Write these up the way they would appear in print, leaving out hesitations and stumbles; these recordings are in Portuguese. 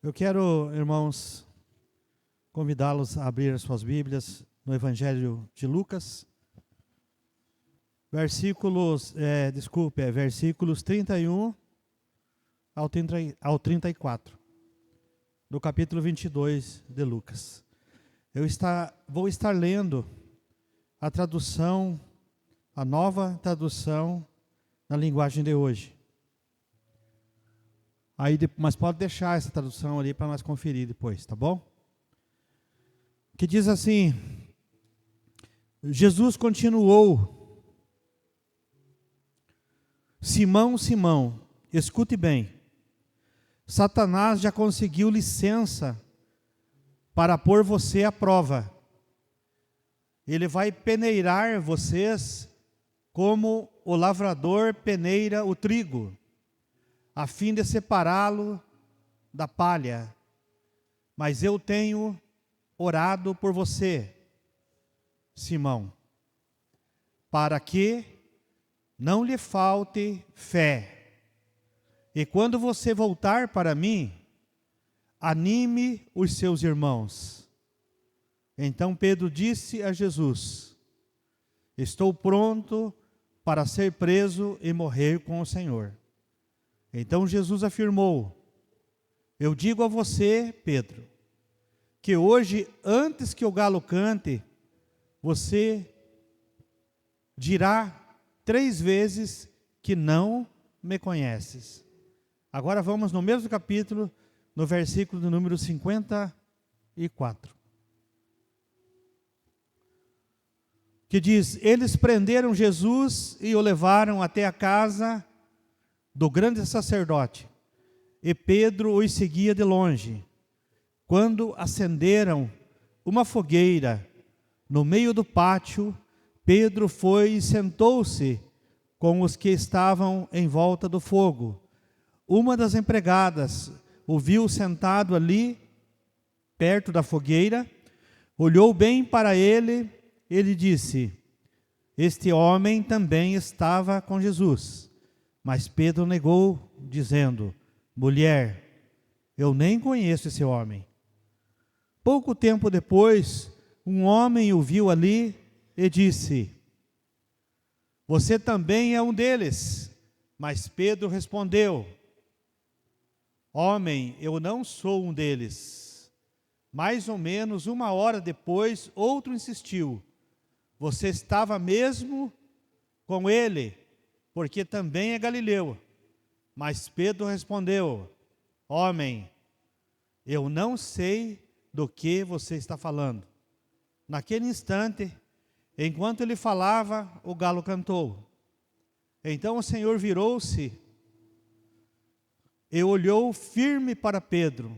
Eu quero, irmãos, convidá-los a abrir as suas Bíblias no Evangelho de Lucas, versículos 31 ao 34, do capítulo 22 de Lucas. Vou estar lendo a tradução, a nova tradução na linguagem de hoje. Mas pode deixar essa tradução ali para nós conferir depois, tá bom? Que diz assim: Jesus continuou: Simão, Simão, escute bem. Satanás já conseguiu licença para pôr você à prova. Ele vai peneirar vocês como o lavrador peneira o trigo, a fim de separá-lo da palha. Mas eu tenho orado por você, Simão, para que não lhe falte fé. E quando você voltar para mim, anime os seus irmãos. Então Pedro disse a Jesus: estou pronto para ser preso e morrer com o Senhor. Então Jesus afirmou: eu digo a você, Pedro, que hoje, antes que o galo cante, você dirá 3 vezes que não me conheces. Agora vamos no mesmo capítulo, no versículo do número 54. Que diz: eles prenderam Jesus e o levaram até a casa do grande sacerdote, e Pedro os seguia de longe. Quando acenderam uma fogueira no meio do pátio, Pedro foi e sentou-se com os que estavam em volta do fogo. Uma das empregadas o viu sentado ali, perto da fogueira, olhou bem para ele e lhe disse: este homem também estava com Jesus. Mas Pedro negou, dizendo: mulher, eu nem conheço esse homem. Pouco tempo depois, um homem o viu ali e disse: você também é um deles. Mas Pedro respondeu: homem, eu não sou um deles. Mais ou menos 1 hora depois, outro insistiu: você estava mesmo com ele, porque também é galileu. Mas Pedro respondeu: homem, eu não sei do que você está falando. Naquele instante, enquanto ele falava, o galo cantou. Então o Senhor virou-se e olhou firme para Pedro,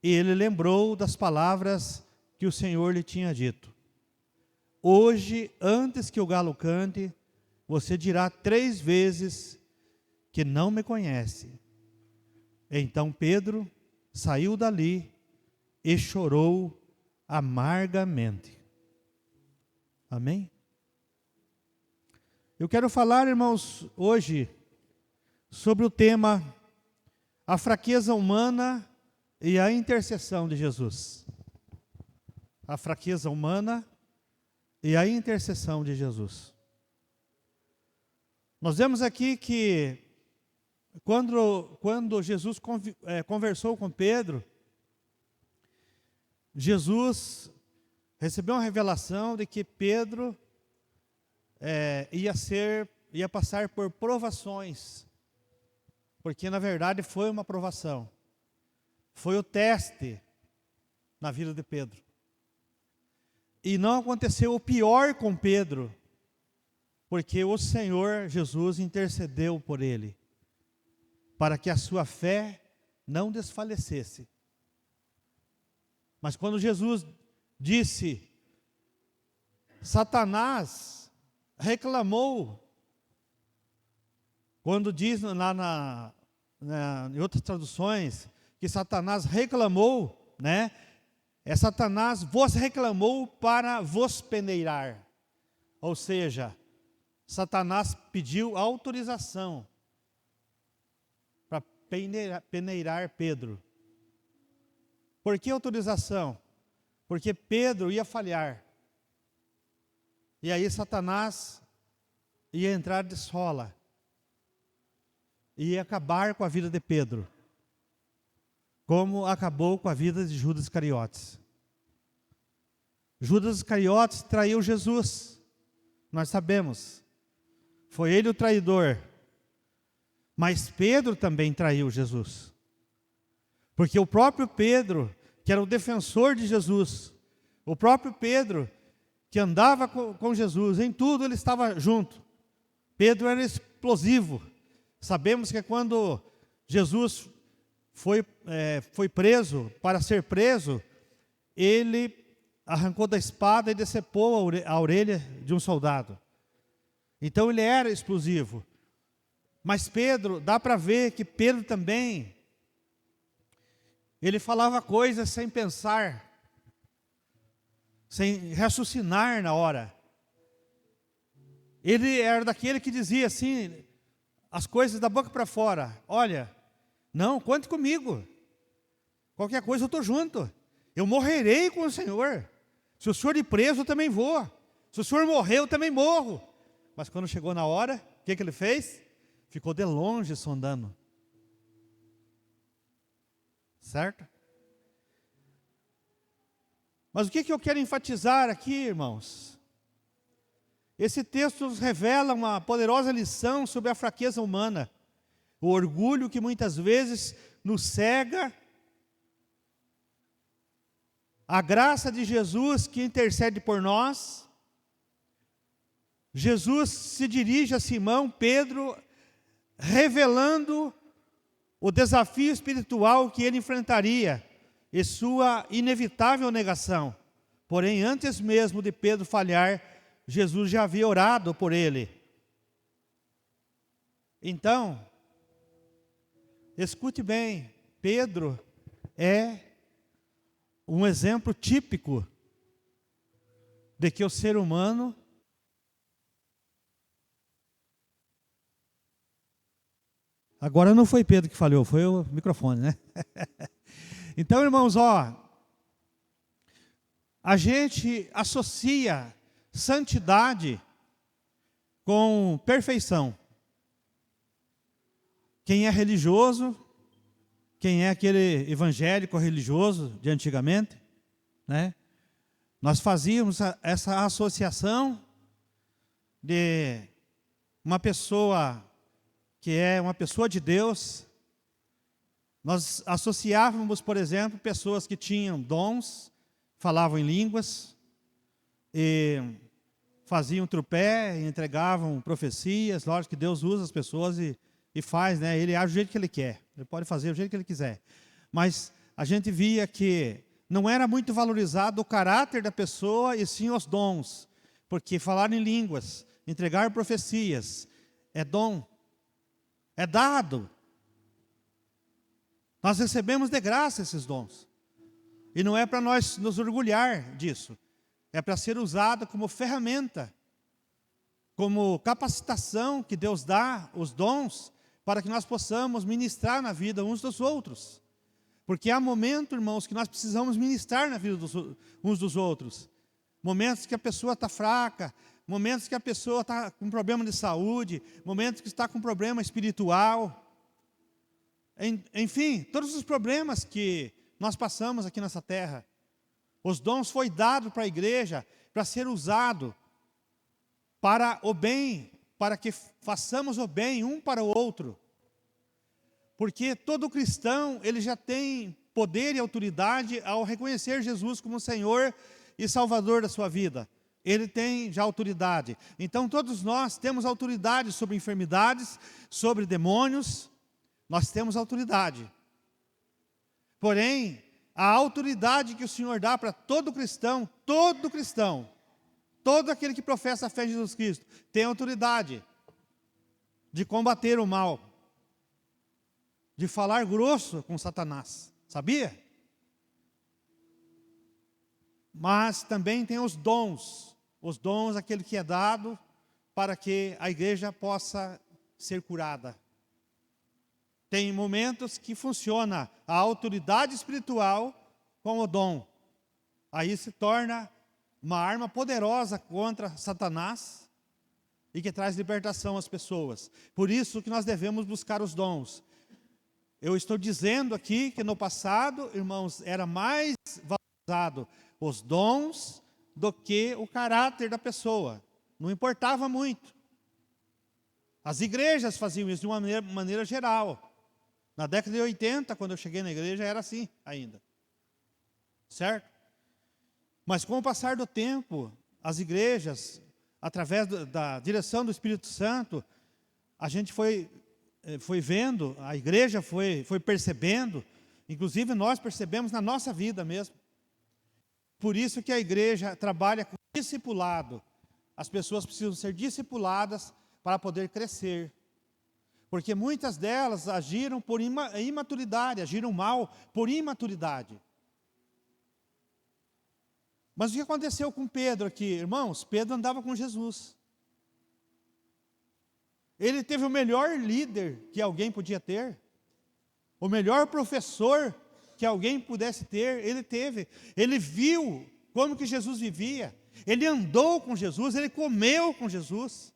e ele lembrou das palavras que o Senhor lhe tinha dito: hoje, antes que o galo cante, você dirá 3 vezes que não me conhece. Então Pedro saiu dali e chorou amargamente. Amém? Eu quero falar, irmãos, hoje sobre o tema a fraqueza humana e a intercessão de Jesus. A fraqueza humana e a intercessão de Jesus. Nós vemos aqui que quando Jesus conversou com Pedro, Jesus recebeu uma revelação de que Pedro ia passar por provações, porque na verdade foi uma provação, foi o teste na vida de Pedro. E não aconteceu o pior com Pedro, porque o Senhor Jesus intercedeu por ele, para que a sua fé não desfalecesse. Mas quando Jesus disse, Satanás reclamou, quando diz lá em outras traduções, que Satanás reclamou, né? Satanás vos reclamou para vos peneirar. Ou seja, Satanás pediu autorização para peneirar Pedro. Por que autorização? Porque Pedro ia falhar. E aí Satanás ia entrar de sola. E ia acabar com a vida de Pedro. Como acabou com a vida de Judas Iscariotes. Judas Iscariotes traiu Jesus. Nós sabemos. Foi ele o traidor. Mas Pedro também traiu Jesus. Porque o próprio Pedro, que era o defensor de Jesus, o próprio Pedro, que andava com Jesus, em tudo ele estava junto. Pedro era explosivo. Sabemos que quando Jesus foi preso, para ser preso, ele arrancou da espada e decepou a orelha de um soldado. Então ele era explosivo. Mas Pedro, dá para ver que Pedro também, ele falava coisas sem pensar, sem raciocinar na hora. Ele era daquele que dizia assim, as coisas da boca para fora: olha, não, conte comigo, qualquer coisa eu estou junto, eu morrerei com o Senhor, se o Senhor ir preso eu também vou, se o Senhor morrer eu também morro. Mas quando chegou na hora, o que ele fez? Ficou de longe sondando. Certo? Mas o que eu quero enfatizar aqui, irmãos? Esse texto nos revela uma poderosa lição sobre a fraqueza humana, o orgulho que muitas vezes nos cega, a graça de Jesus que intercede por nós. Jesus se dirige a Simão, Pedro, revelando o desafio espiritual que ele enfrentaria e sua inevitável negação. Porém, antes mesmo de Pedro falhar, Jesus já havia orado por ele. Então, escute bem, Pedro é um exemplo típico de que o ser humano agora não foi Pedro que falhou, foi o microfone, né? Então, irmãos, a gente associa santidade com perfeição. Quem é religioso, quem é aquele evangélico religioso de antigamente, né? Nós fazíamos essa associação de uma pessoa que é uma pessoa de Deus. Nós associávamos, por exemplo, pessoas que tinham dons, falavam em línguas, e faziam trupé, e entregavam profecias. Lógico que Deus usa as pessoas e faz, né? Ele age do jeito que Ele quer, Ele pode fazer do jeito que Ele quiser. Mas a gente via que não era muito valorizado o caráter da pessoa, e sim os dons. Porque falar em línguas, entregar profecias, é dom, é dado. Nós recebemos de graça esses dons. E não é para nós nos orgulhar disso. É para ser usado como ferramenta, como capacitação que Deus dá, os dons, para que nós possamos ministrar na vida uns dos outros. Porque há momentos, irmãos, que nós precisamos ministrar na vida uns dos outros. Momentos que a pessoa está fraca, momentos que a pessoa está com problema de saúde, momentos que está com problema espiritual. Enfim, todos os problemas que nós passamos aqui nessa terra. Os dons foi dado para a igreja, para ser usado para o bem, para que façamos o bem um para o outro. Porque todo cristão, ele já tem poder e autoridade ao reconhecer Jesus como Senhor e Salvador da sua vida. Ele tem já autoridade. Então todos nós temos autoridade sobre enfermidades, sobre demônios. Nós temos autoridade. Porém, a autoridade que o Senhor dá para todo cristão, todo aquele que professa a fé em Jesus Cristo, tem autoridade de combater o mal, de falar grosso com Satanás. Sabia? Mas também tem os dons, aquele que é dado para que a igreja possa ser curada. Tem momentos que funciona a autoridade espiritual com o dom. Aí se torna uma arma poderosa contra Satanás e que traz libertação às pessoas. Por isso que nós devemos buscar os dons. Eu estou dizendo aqui que no passado, irmãos, era mais valorizado os dons do que o caráter da pessoa. Não importava muito. As igrejas faziam isso de uma maneira geral. Na década de 80, quando eu cheguei na igreja, era assim ainda. Certo? Mas com o passar do tempo, as igrejas, através da direção do Espírito Santo, a gente foi vendo, a igreja foi percebendo, inclusive nós percebemos na nossa vida mesmo. Por isso que a igreja trabalha com discipulado. As pessoas precisam ser discipuladas para poder crescer. Porque muitas delas agiram por imaturidade, agiram mal por imaturidade. Mas o que aconteceu com Pedro aqui? Irmãos, Pedro andava com Jesus. Ele teve o melhor líder que alguém podia ter. O melhor professor que alguém pudesse ter, ele teve. Ele viu como que Jesus vivia. Ele andou com Jesus, ele comeu com Jesus.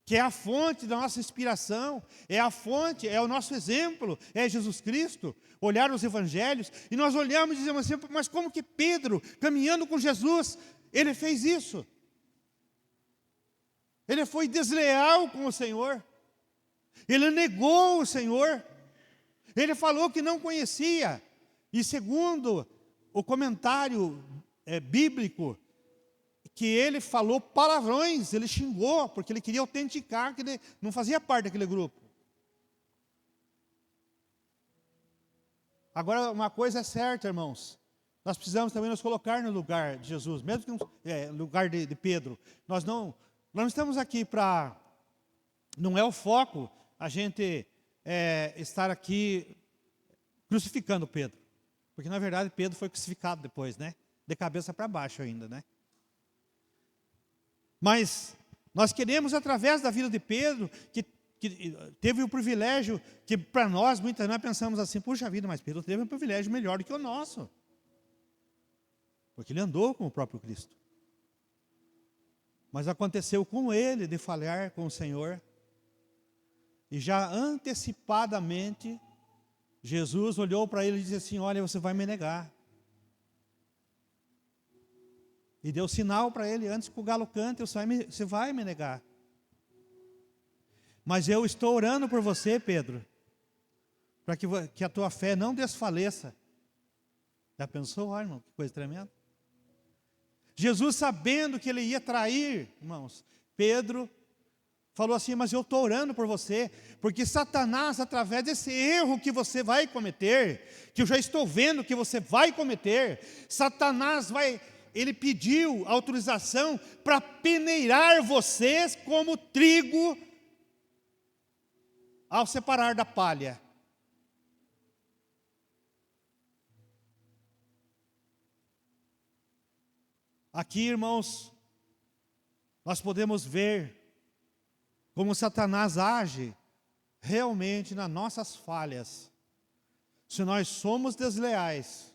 Que é a fonte da nossa inspiração, é a fonte, é o nosso exemplo, é Jesus Cristo. Olhar os evangelhos, e nós olhamos e dizemos assim, mas como que Pedro, caminhando com Jesus, ele fez isso? Ele foi desleal com o Senhor, ele negou o Senhor, ele falou que não conhecia, e segundo o comentário bíblico, que ele falou palavrões, ele xingou, porque ele queria autenticar que ele não fazia parte daquele grupo. Agora, uma coisa é certa, irmãos, nós precisamos também nos colocar no lugar de Jesus, mesmo que no lugar de Pedro. Nós não estamos aqui para, não é o foco a gente estar aqui crucificando Pedro, porque na verdade Pedro foi crucificado depois, né? De cabeça para baixo ainda, né? Mas nós queremos, através da vida de Pedro, que teve o privilégio, que para nós, muitas vezes, nós pensamos assim, puxa vida, mas Pedro teve um privilégio melhor do que o nosso. Porque ele andou com o próprio Cristo. Mas aconteceu com ele de falhar com o Senhor. E já antecipadamente, Jesus olhou para ele e disse assim, olha, você vai me negar. E deu sinal para ele, antes que o galo cante, você vai me negar. Mas eu estou orando por você, Pedro, para que a tua fé não desfaleça. Já pensou, irmão, que coisa tremenda? Jesus, sabendo que ele ia trair, irmãos, Pedro falou assim, mas eu estou orando por você, porque Satanás, através desse erro que você vai cometer, que eu já estou vendo que você vai cometer, Satanás ele pediu autorização para peneirar vocês como trigo ao separar da palha. Aqui, irmãos, nós podemos ver como Satanás age realmente nas nossas falhas. Se nós somos desleais,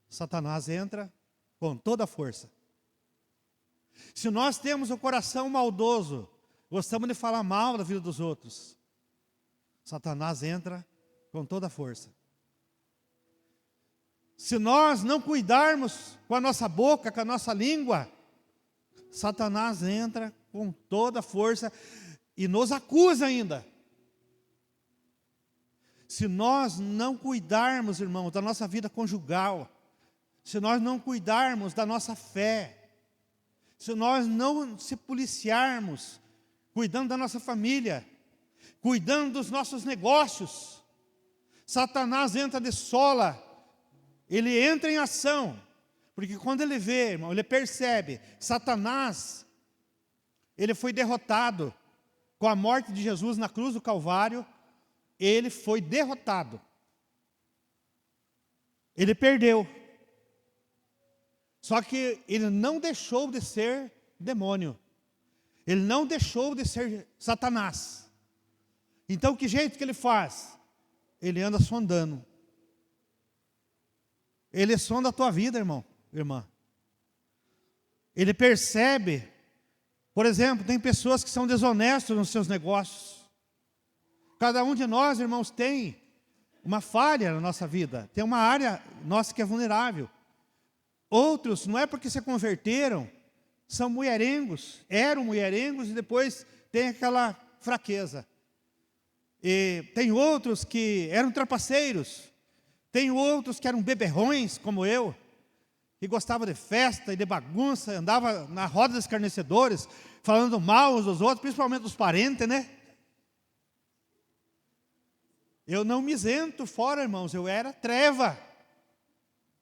Satanás entra com toda a força. Se nós temos o coração maldoso, gostamos de falar mal da vida dos outros, Satanás entra com toda a força. Se nós não cuidarmos com a nossa boca, com a nossa língua, Satanás entra com toda a força e nos acusa ainda. Se nós não cuidarmos, irmãos, da nossa vida conjugal, se nós não cuidarmos da nossa fé, se nós não se policiarmos, cuidando da nossa família, cuidando dos nossos negócios, Satanás entra de sola, ele entra em ação, porque quando ele vê, irmão, ele percebe, Satanás, ele foi derrotado, com a morte de Jesus na cruz do Calvário, ele foi derrotado, ele perdeu, só que ele não deixou de ser demônio, ele não deixou de ser Satanás. Então que jeito que ele faz? Ele anda sondando. Ele sonda a tua vida, irmão, irmã. Ele percebe, por exemplo, tem pessoas que são desonestas nos seus negócios. Cada um de nós, irmãos, tem uma falha na nossa vida. Tem uma área nossa que é vulnerável. Outros, não é porque se converteram, são mulherengos, eram mulherengos e depois tem aquela fraqueza. E tem outros que eram trapaceiros. Tem outros que eram beberrões, como eu, que gostava de festa e de bagunça, andava na roda dos escarnecedores, falando mal uns dos outros, principalmente dos parentes, né? Eu não me isento fora, irmãos, eu era treva.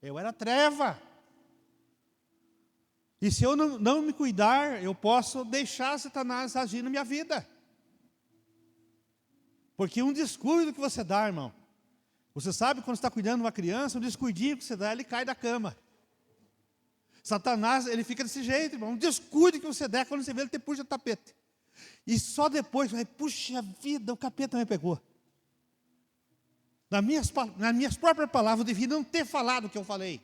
Eu era treva. E se eu não me cuidar, eu posso deixar Satanás agir na minha vida. Porque um descuido que você dá, irmão, você sabe quando está cuidando de uma criança, um descuidinho que você dá, ele cai da cama. Satanás, ele fica desse jeito, irmão. Um descuido que você der, quando você vê, ele te puxa o tapete. E só depois, puxa vida, o capeta me pegou. Nas minhas próprias palavras, eu devia não ter falado o que eu falei.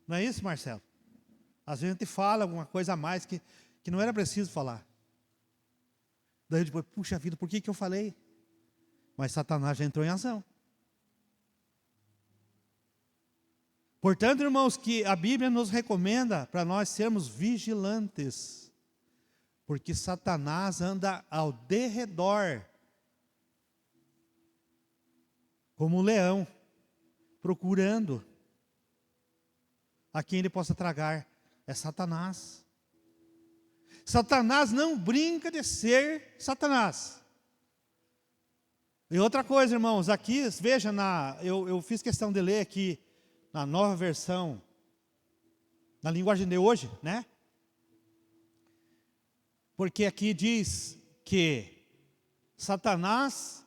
Não é isso, Marcelo? Às vezes a gente fala alguma coisa a mais que não era preciso falar. Daí depois, puxa vida, por que eu falei? Mas Satanás já entrou em ação. Portanto, irmãos, que a Bíblia nos recomenda para nós sermos vigilantes. Porque Satanás anda ao derredor, como um leão, procurando a quem ele possa tragar. É Satanás. Satanás não brinca de ser Satanás. E outra coisa, irmãos, aqui, veja, eu fiz questão de ler aqui, na nova versão, na linguagem de hoje, né? Porque aqui diz que Satanás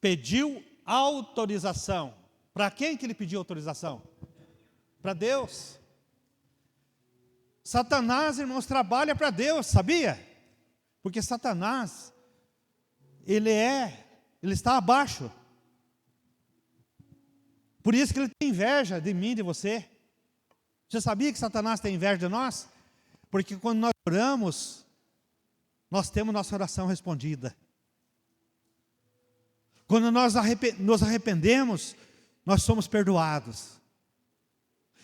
pediu autorização. Para quem que ele pediu autorização? Para Deus. Satanás, irmãos, trabalha para Deus, sabia? Porque Satanás, ele está abaixo. Por isso que ele tem inveja de mim, de você. Você sabia que Satanás tem inveja de nós? Porque quando nós oramos, nós temos nossa oração respondida. Quando nós nos arrependemos, nós somos perdoados.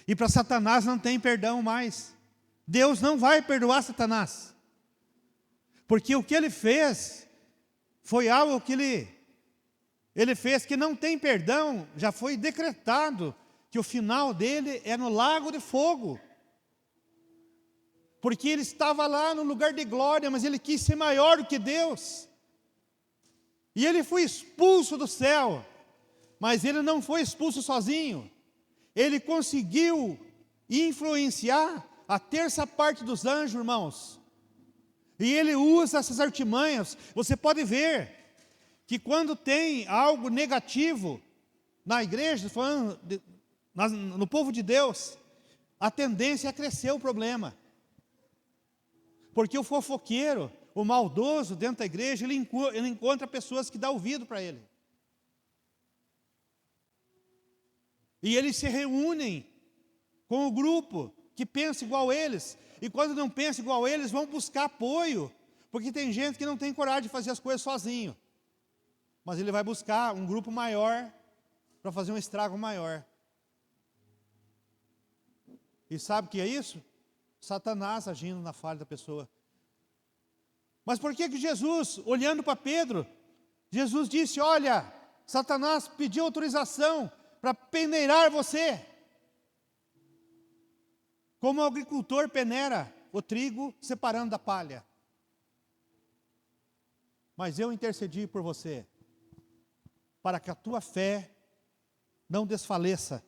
E para Satanás não tem perdão mais. Deus não vai perdoar Satanás. Porque o que ele fez foi algo que ele fez que não tem perdão. Já foi decretado que o final dele é no lago de fogo. Porque ele estava lá no lugar de glória, mas ele quis ser maior do que Deus. E ele foi expulso do céu. Mas ele não foi expulso sozinho. Ele conseguiu influenciar a terça parte dos anjos, irmãos. E ele usa essas artimanhas. Você pode ver que quando tem algo negativo na igreja, no povo de Deus, a tendência é crescer o problema. Porque o fofoqueiro, o maldoso dentro da igreja, ele encontra pessoas que dão ouvido para ele. E eles se reúnem com o grupo que pensa igual a eles. E quando não pensa igual a eles, vão buscar apoio. Porque tem gente que não tem coragem de fazer as coisas sozinho. Mas ele vai buscar um grupo maior para fazer um estrago maior. E sabe o que é isso? Satanás agindo na falha da pessoa. Mas por que Jesus, olhando para Pedro, Jesus disse, olha, Satanás pediu autorização para peneirar você. Como o agricultor peneira o trigo separando da palha. Mas eu intercedi por você, para que a tua fé não desfaleça.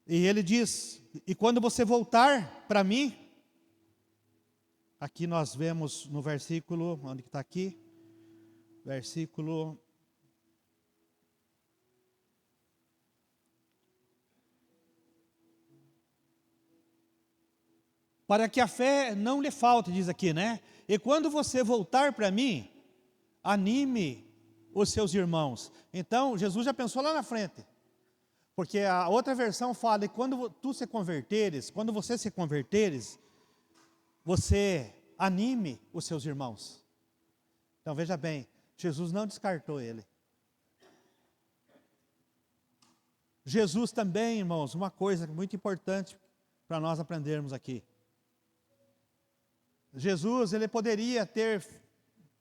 E ele diz, e quando você voltar para mim, aqui nós vemos no versículo, onde que está aqui? Versículo... Para que a fé não lhe falte, diz aqui, né? E quando você voltar para mim, anime os seus irmãos. Então, Jesus já pensou lá na frente. Porque a outra versão fala, e quando você se converteres, você anime os seus irmãos. Então, veja bem, Jesus não descartou ele. Jesus também, irmãos, uma coisa muito importante para nós aprendermos aqui. Jesus, ele poderia ter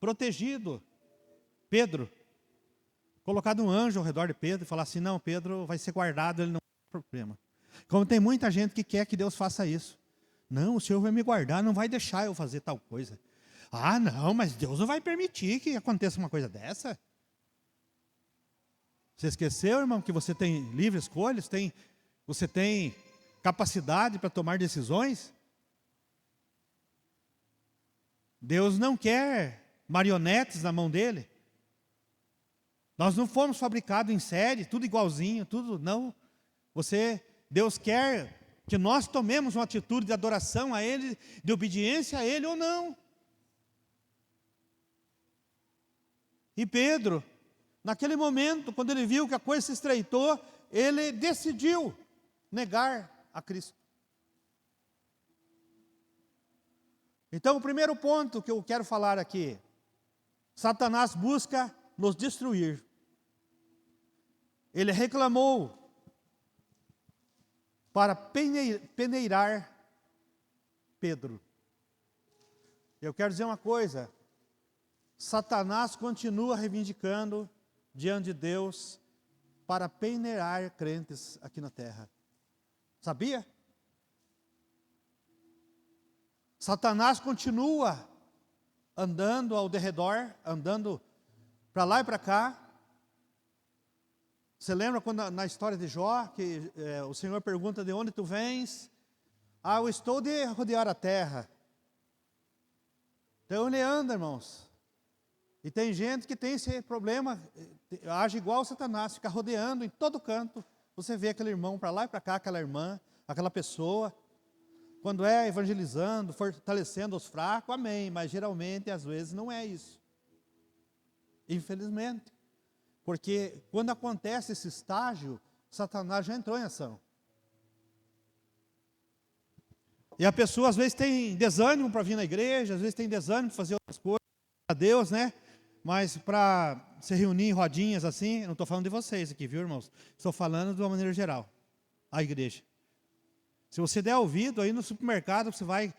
protegido Pedro, colocado um anjo ao redor de Pedro e falar assim, não, Pedro vai ser guardado, ele não tem problema. Como tem muita gente que quer que Deus faça isso. Não, o Senhor vai me guardar, não vai deixar eu fazer tal coisa. Ah, não, mas Deus não vai permitir que aconteça uma coisa dessa. Você esqueceu, irmão, que você tem livre escolha, você tem capacidade para tomar decisões? Deus não quer marionetes na mão dele. Nós não fomos fabricados em série, tudo igualzinho, tudo, não. Deus quer que nós tomemos uma atitude de adoração a Ele, de obediência a Ele ou não. E Pedro, naquele momento, quando ele viu que a coisa se estreitou, ele decidiu negar a Cristo. Então, o primeiro ponto que eu quero falar aqui, Satanás busca nos destruir. Ele reclamou para peneirar Pedro. Eu quero dizer uma coisa, Satanás continua reivindicando diante de Deus para peneirar crentes aqui na terra. Sabia? Satanás continua andando ao derredor, andando para lá e para cá. Você lembra quando na história de Jó, que o Senhor pergunta de onde tu vens? Ah, eu estou de rodear a terra. Então ele anda, irmãos. E tem gente que tem esse problema, age igual Satanás, fica rodeando em todo canto. Você vê aquele irmão para lá e para cá, aquela irmã, aquela pessoa. Quando é evangelizando, fortalecendo os fracos, amém. Mas geralmente, às vezes, não é isso. Infelizmente. Porque quando acontece esse estágio, Satanás já entrou em ação. E a pessoa, às vezes, tem desânimo para vir na igreja, às vezes tem desânimo para fazer outras coisas, a Deus, né? Mas para se reunir em rodinhas assim, não estou falando de vocês aqui, viu, irmãos? Estou falando de uma maneira geral, a igreja. Se você der ouvido aí no supermercado, você vai,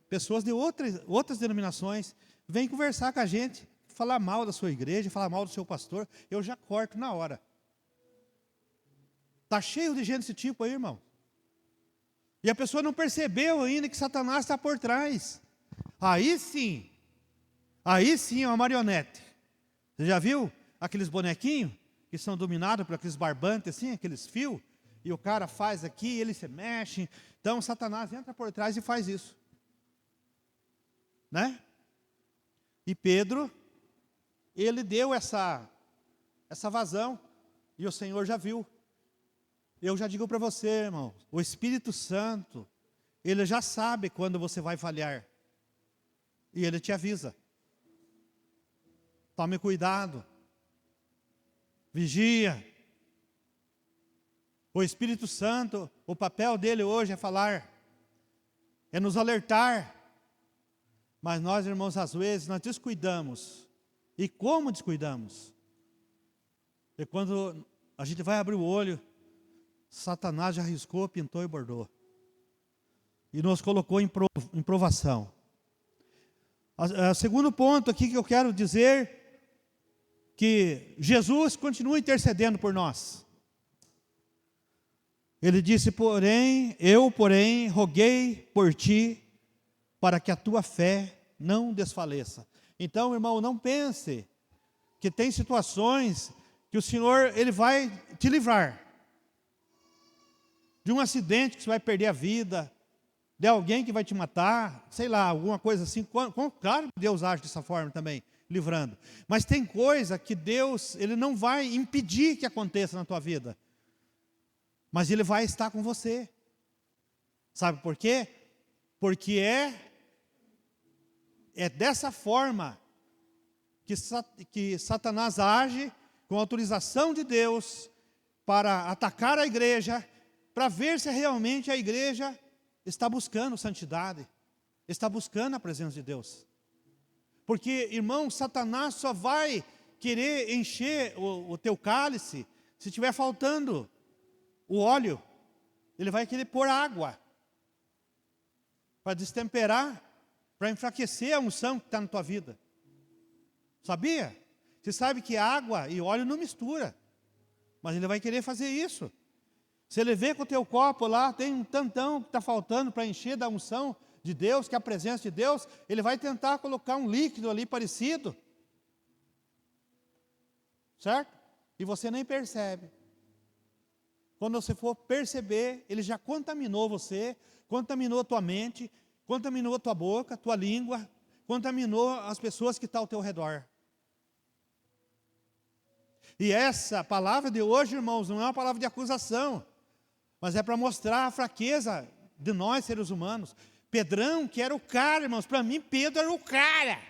pessoas de outras denominações, vêm conversar com a gente, falar mal da sua igreja, falar mal do seu pastor, eu já corto na hora. Está cheio de gente desse tipo aí, irmão. E a pessoa não percebeu ainda que Satanás está por trás. Aí sim é uma marionete. Você já viu aqueles bonequinhos que são dominados por aqueles barbantes assim, aqueles fios? E o cara faz aqui, ele se mexe. Então Satanás entra por trás e faz isso. Né? E Pedro, ele deu essa vazão. E o Senhor já viu. Eu já digo para você, irmão, o Espírito Santo, ele já sabe quando você vai falhar. E ele te avisa. Tome cuidado. Vigia. O Espírito Santo, o papel dele hoje é falar, é nos alertar. Mas nós, irmãos, às vezes nós descuidamos. E como descuidamos? E quando a gente vai abrir o olho, Satanás já riscou, pintou e bordou. E nos colocou em provação. O segundo ponto aqui que eu quero dizer, que Jesus continua intercedendo por nós. Ele disse, porém, roguei por ti, para que a tua fé não desfaleça. Então, irmão, não pense que tem situações que o Senhor, Ele vai te livrar. De um acidente que você vai perder a vida, de alguém que vai te matar, sei lá, alguma coisa assim. Claro que Deus age dessa forma também, livrando. Mas tem coisa que Deus, Ele não vai impedir que aconteça na tua vida. Mas Ele vai estar com você. Sabe por quê? Porque é dessa forma que Satanás age com autorização de Deus para atacar a igreja, para ver se realmente a igreja está buscando santidade, está buscando a presença de Deus. Porque, irmão, Satanás só vai querer encher o teu cálice se estiver faltando o óleo. Ele vai querer pôr água para destemperar, para enfraquecer a unção que está na tua vida. Sabia? Você sabe que água e óleo não mistura, mas ele vai querer fazer isso. Se ele vê que o teu copo lá tem um tantão que está faltando para encher da unção de Deus, que é a presença de Deus, ele vai tentar colocar um líquido ali parecido. Certo? E você nem percebe. Quando você for perceber, ele já contaminou você, contaminou a tua mente, contaminou a tua boca, a tua língua, contaminou as pessoas que estão ao teu redor. E essa palavra de hoje, irmãos, não é uma palavra de acusação, mas é para mostrar a fraqueza de nós, seres humanos. Pedrão, que era o cara, irmãos, para mim Pedro era o cara.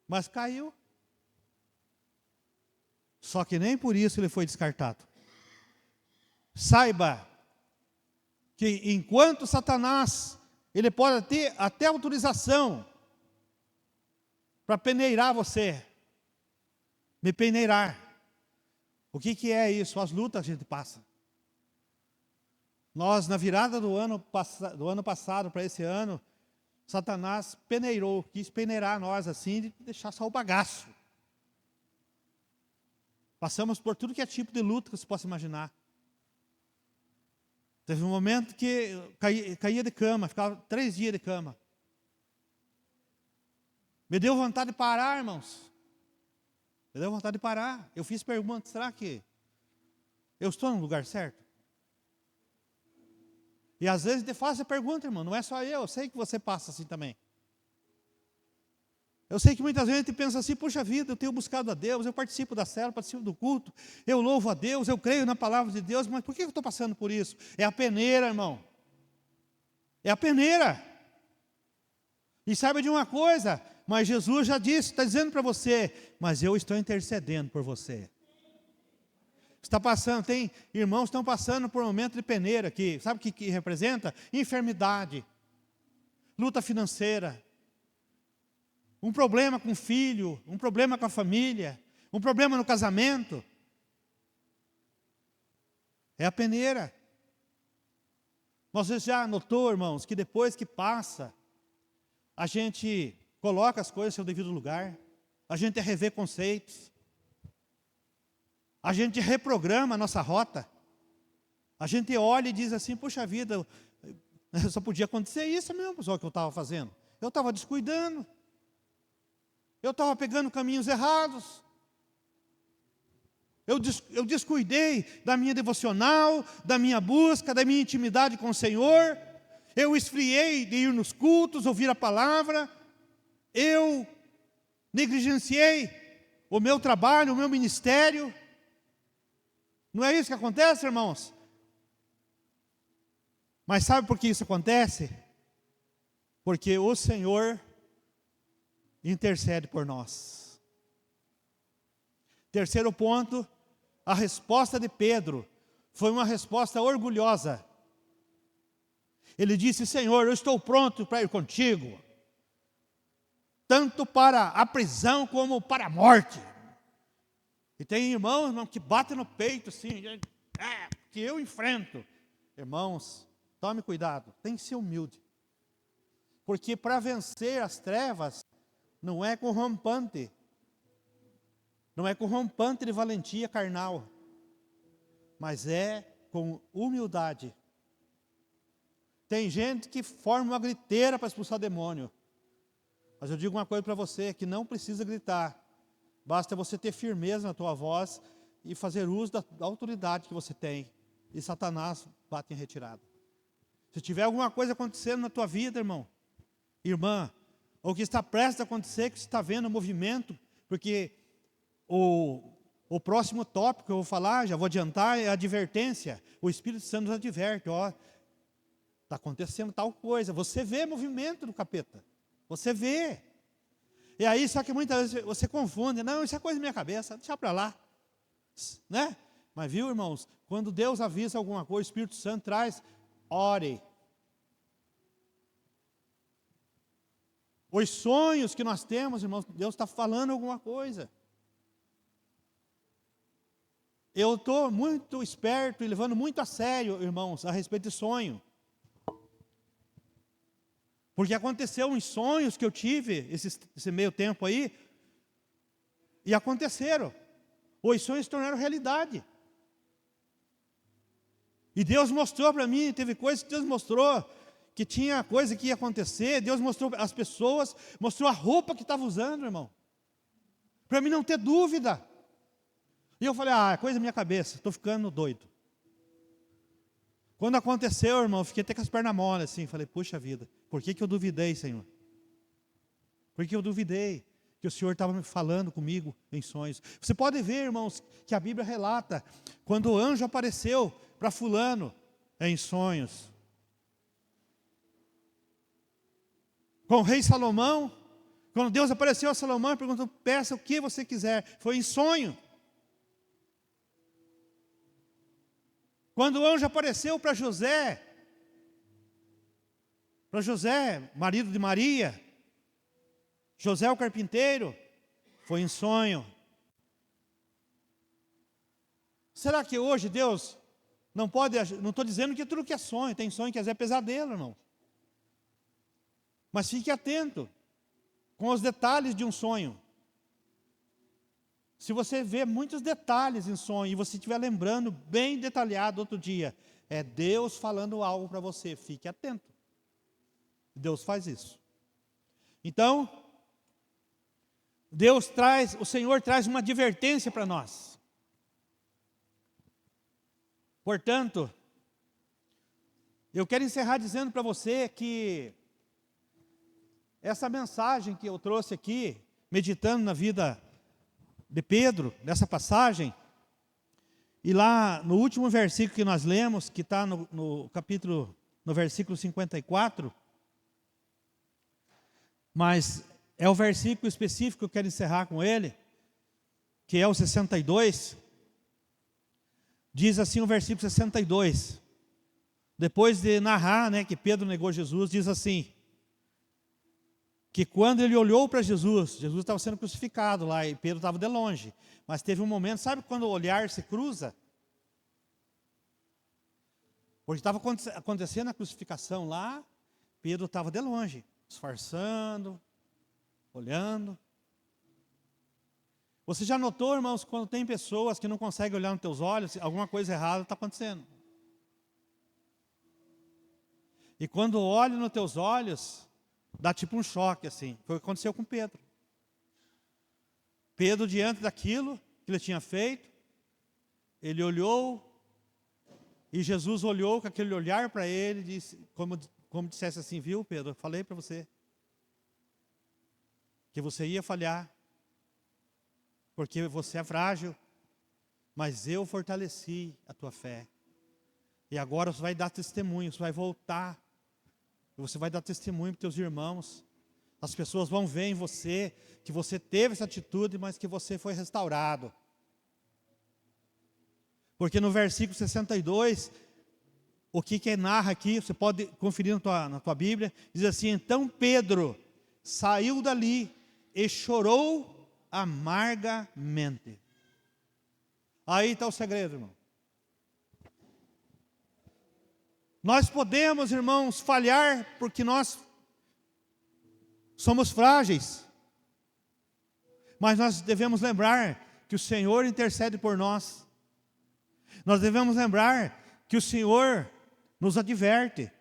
Mas caiu. Só que nem por isso ele foi descartado. Saiba que enquanto Satanás, ele pode ter até autorização para peneirar você, me peneirar. O que é isso? As lutas que a gente passa. Nós, na virada do ano passado para esse ano, Satanás peneirou, quis peneirar nós assim, de deixar só o bagaço. Passamos por tudo que é tipo de luta que você possa imaginar. Teve um momento que caía de cama, ficava 3 dias de cama. Me deu vontade de parar, irmãos. Me deu vontade de parar. Eu fiz perguntas, será que eu estou no lugar certo? E às vezes eu faço a pergunta, irmão, não é só eu sei que você passa assim também. Eu sei que muitas vezes a gente pensa assim, puxa vida, eu tenho buscado a Deus, eu participo da célula, participo do culto, eu louvo a Deus, eu creio na palavra de Deus, mas por que eu estou passando por isso? É a peneira, irmão. É a peneira. E saiba de uma coisa, mas Jesus já disse, está dizendo para você, mas eu estou intercedendo por você. Está passando, tem irmãos que estão passando por um momento de peneira, que sabe o que representa? Enfermidade, luta financeira, um problema com o filho, um problema com a família, um problema no casamento. É a peneira. Você já notou, irmãos, que depois que passa, a gente coloca as coisas no seu devido lugar, a gente revê conceitos, a gente reprograma a nossa rota, a gente olha e diz assim, puxa vida, só podia acontecer isso mesmo, só que eu estava fazendo. Eu estava descuidando, eu estava pegando caminhos errados, eu descuidei da minha devocional, da minha busca, da minha intimidade com o Senhor, eu esfriei de ir nos cultos, ouvir a palavra, eu negligenciei o meu trabalho, o meu ministério. Não é isso que acontece, irmãos? Mas sabe por que isso acontece? Porque o Senhor intercede por nós. Terceiro ponto, a resposta de Pedro foi uma resposta orgulhosa. Ele disse, Senhor, eu estou pronto para ir contigo, tanto para a prisão como para a morte. E tem irmãos, irmão, que batem no peito assim, que eu enfrento. Irmãos, tome cuidado, tem que ser humilde. Porque para vencer as trevas, não é com rompante. Não é com rompante de valentia carnal. Mas é com humildade. Tem gente que forma uma griteira para expulsar demônio. Mas eu digo uma coisa para você, que não precisa gritar. Basta você ter firmeza na tua voz e fazer uso da autoridade que você tem. E Satanás bate em retirada. Se tiver alguma coisa acontecendo na tua vida, irmão, irmã, ou que está prestes a acontecer, que você está vendo o movimento, porque o próximo tópico que eu vou falar, já vou adiantar, é a advertência. O Espírito Santo nos adverte, está acontecendo tal coisa. Você vê movimento do capeta, você vê. E aí, só que muitas vezes você confunde. Não, isso é coisa da minha cabeça, deixa para lá. Né? Mas viu, irmãos, quando Deus avisa alguma coisa, o Espírito Santo traz, ore. Os sonhos que nós temos, irmãos, Deus está falando alguma coisa. Eu estou muito esperto e levando muito a sério, irmãos, a respeito de sonho. Porque aconteceu uns sonhos que eu tive esse meio tempo aí, e aconteceram. Os sonhos se tornaram realidade. E Deus mostrou para mim, teve coisas que Deus mostrou, que tinha coisa que ia acontecer, Deus mostrou as pessoas, mostrou a roupa que estava usando, irmão. Para mim não ter dúvida. E eu falei, é coisa da minha cabeça, estou ficando doido. Quando aconteceu, irmão, eu fiquei até com as pernas mole, assim, falei, puxa vida, por que eu duvidei, Senhor? Por que eu duvidei que o Senhor estava me falando comigo em sonhos? Você pode ver, irmãos, que a Bíblia relata, quando o anjo apareceu para fulano em sonhos. Com o rei Salomão, quando Deus apareceu a Salomão e perguntou, peça o que você quiser, foi em sonho. Quando o anjo apareceu para José, marido de Maria, José o carpinteiro, foi em sonho. Será que hoje Deus não pode, não estou dizendo que tudo que é sonho, tem sonho que às vezes é pesadelo, irmão. Mas fique atento com os detalhes de um sonho. Se você vê muitos detalhes em sonho e você estiver lembrando bem detalhado outro dia, é Deus falando algo para você, fique atento. Deus faz isso. Então, o Senhor traz uma advertência para nós. Portanto, eu quero encerrar dizendo para você que essa mensagem que eu trouxe aqui, meditando na vida de Pedro, nessa passagem, e lá no último versículo que nós lemos, que está no versículo 54, mas é o versículo específico que eu quero encerrar com ele, que é o 62, diz assim o versículo 62, depois de narrar, né, que Pedro negou Jesus, diz assim, que quando ele olhou para Jesus estava sendo crucificado lá, e Pedro estava de longe, mas teve um momento, sabe quando o olhar se cruza? Porque estava acontecendo a crucificação lá, Pedro estava de longe, disfarçando, olhando. Você já notou, irmãos, quando tem pessoas que não conseguem olhar nos teus olhos, alguma coisa errada está acontecendo. E quando olho nos teus olhos, dá tipo um choque assim. Foi o que aconteceu com Pedro. Pedro, diante daquilo que ele tinha feito, ele olhou, e Jesus olhou com aquele olhar para ele, e disse, como dissesse assim, viu Pedro, eu falei para você, que você ia falhar, porque você é frágil, mas eu fortaleci a tua fé. E agora você vai dar testemunho, você vai voltar, e você vai dar testemunho para os teus irmãos. As pessoas vão ver em você que você teve essa atitude, mas que você foi restaurado. Porque no versículo 62, o que narra aqui, você pode conferir na tua Bíblia, diz assim, então Pedro saiu dali e chorou amargamente. Aí está o segredo, irmão. Nós podemos, irmãos, falhar porque nós somos frágeis. Mas nós devemos lembrar que o Senhor intercede por nós. Nós devemos lembrar que o Senhor nos adverte.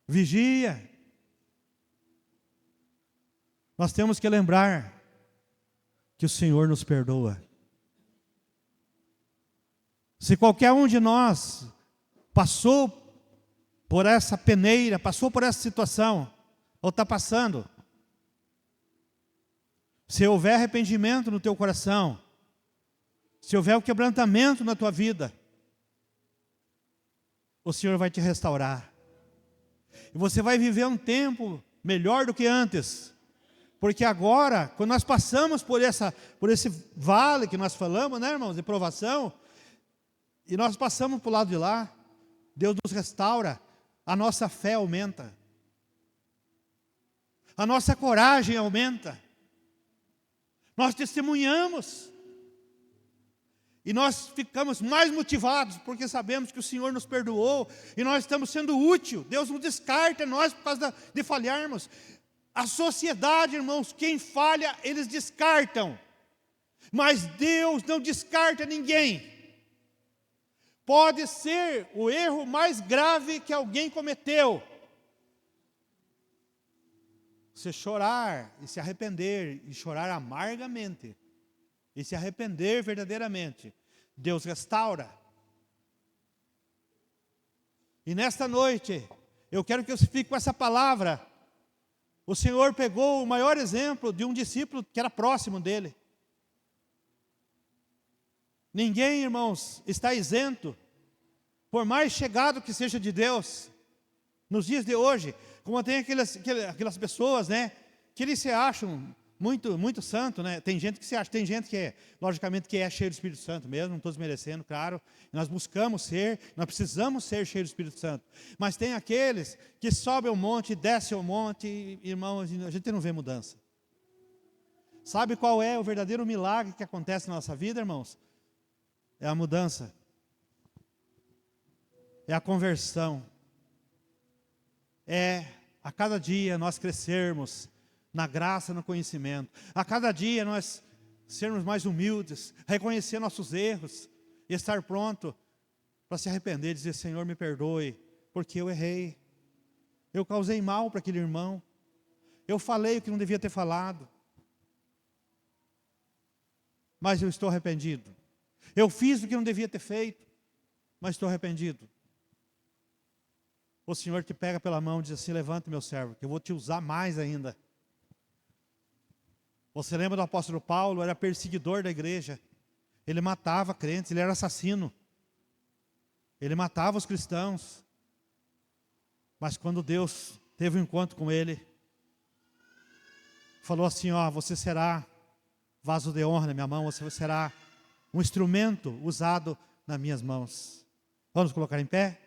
Vigia. Nós temos que lembrar que o Senhor nos perdoa. Se qualquer um de nós passou por essa peneira, passou por essa situação, ou está passando, se houver arrependimento no teu coração, se houver o quebrantamento na tua vida, o Senhor vai te restaurar. E você vai viver um tempo melhor do que antes. Porque agora, quando nós passamos por esse vale que nós falamos, né, irmãos, de provação, e nós passamos para o lado de lá, Deus nos restaura, a nossa fé aumenta, a nossa coragem aumenta, nós testemunhamos, e nós ficamos mais motivados, porque sabemos que o Senhor nos perdoou, e nós estamos sendo útil. Deus não descarta nós por causa de falharmos. A sociedade, irmãos, quem falha, eles descartam. Mas Deus não descarta ninguém. Pode ser o erro mais grave que alguém cometeu. Você chorar e se arrepender, e chorar amargamente, e se arrepender verdadeiramente, Deus restaura. E nesta noite, eu quero que você fique com essa palavra. O Senhor pegou o maior exemplo de um discípulo que era próximo dele. Ninguém, irmãos, está isento, por mais chegado que seja de Deus. Nos dias de hoje, como tem aquelas pessoas, né, que eles se acham muito santo, né? Tem gente que se acha, tem gente que é, logicamente, que é cheio do Espírito Santo mesmo, não estou desmerecendo, claro. Nós buscamos ser, nós precisamos ser cheios do Espírito Santo. Mas tem aqueles que sobem o monte, descem o monte, e, irmãos, a gente não vê mudança. Sabe qual é o verdadeiro milagre que acontece na nossa vida, irmãos? É a mudança. É a conversão. É a cada dia nós crescermos na graça, no conhecimento. A cada dia nós sermos mais humildes, reconhecer nossos erros e estar pronto para se arrepender e dizer: Senhor, me perdoe, porque eu errei. Eu causei mal para aquele irmão. Eu falei o que não devia ter falado. Mas eu estou arrependido. Eu fiz o que não devia ter feito, mas estou arrependido. O Senhor te pega pela mão e diz assim: levanta, meu servo, que eu vou te usar mais ainda. Você lembra do apóstolo Paulo? Era perseguidor da igreja. Ele matava crentes, ele era assassino. Ele matava os cristãos. Mas quando Deus teve um encontro com ele, falou assim: ó, você será vaso de honra na minha mão, você será um instrumento usado nas minhas mãos. Vamos colocar em pé?